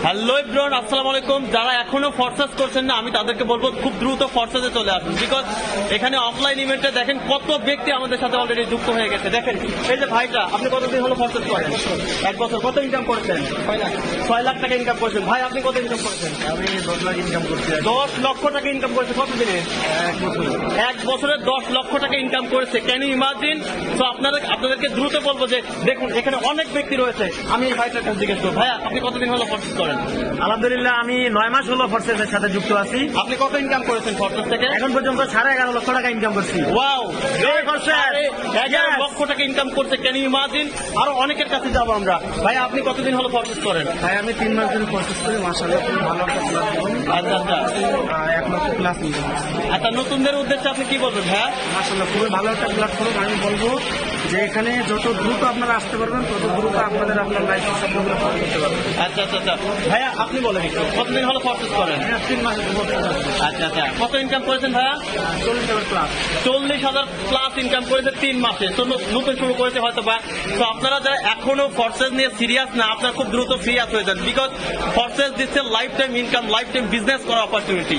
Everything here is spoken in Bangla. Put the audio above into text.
হ্যালো এভরিওয়ান, আসসালামু আলাইকুম। যারা এখনো ফরসাস করছেন না, আমি তাদেরকে বলবো খুব দ্রুত ফরসাসে চলে আসুন। বিকজ এখানে অফলাইন ইভেন্টে দেখেন কত ব্যক্তি আমাদের সাথে অলরেডি যুক্ত হয়ে গেছে। দেখেন এই যে ভাইটা, আপনি কতদিন হলো ফরসাস করেন? 1 বছর। কত ইনকাম করেছেন? 6 লাখ টাকা ইনকাম করেছেন। ভাই আপনি কত ইনকাম করেছেন? আমি 10 লাখ ইনকাম করছি। 10 লক্ষ টাকা ইনকাম করেছে কত দিনে? 1 বছরে 10 লক্ষ টাকা ইনকাম করেছে। Can you imagine? তো আপনাদেরকে দ্রুত বলবো যে দেখুন এখানে অনেক ব্যক্তি রয়েছে। আমি এই ভাইটার কাছে জিজ্ঞেস করবো, ভাইয়া আপনি কতদিন হলো ফরসাস করেন? আলহামদুলিল্লাহ আমি 9 মাস হলো ফরসেসের সাথে যুক্ত আছি। আপনি কত ইনকাম করেছেন ফরসাস থেকে? এখন পর্যন্ত 11.5 লক্ষ টাকা ইনকাম করছি। ওয়াও, জয় ফরসাস। 11 লক্ষ টাকা ইনকাম করছে। Can you imagine? আরো অনেকের কাছে যাবো আমরা। ভাই আপনি কতদিন হলো ফরসাস করেন? ভাই আমি 3 মাস ধরে ফরসেস করি, মাশাআল্লাহ খুব ভালো একটা প্ল্যাটফর্ম। আচ্ছা আচ্ছা 1 লক্ষ প্লাস ইনকাম করছি। আচ্ছা, নতুনদের উদ্দেশ্যে আপনি কি বলবেন ভাইয়া? মাশাআল্লাহ খুবই ভালো একটা প্ল্যাটফর্ম। আমি বলবো যে এখানে যত দ্রুত আপনারা আসতে পারবেন তত দ্রুত আপনাদের আপনার লাইফের স্বপ্নগুলো পূরণ করতে পারবেন। আচ্ছা আচ্ছা আচ্ছা ভাইয়া আপনি বলেন একটু কতদিন হলো ফরসাস করেন? 3 মাসের ফরসেস আছে। আচ্ছা আচ্ছা, কত ইনকাম করেছেন ভাইয়া? 40,000 প্লাস। 40,000 প্লাস ইনকাম করেছে 3 মাসে। তো নতুন শুরু করেছে হয়তো বা। তো আপনারা যারা এখনো ফরসেস নিয়ে সিরিয়াস না, আপনারা খুব দ্রুত সিরিয়াস হয়ে যান। বিকজ ফরসেস দিচ্ছে life time income, life time business করার অপরচুনিটি।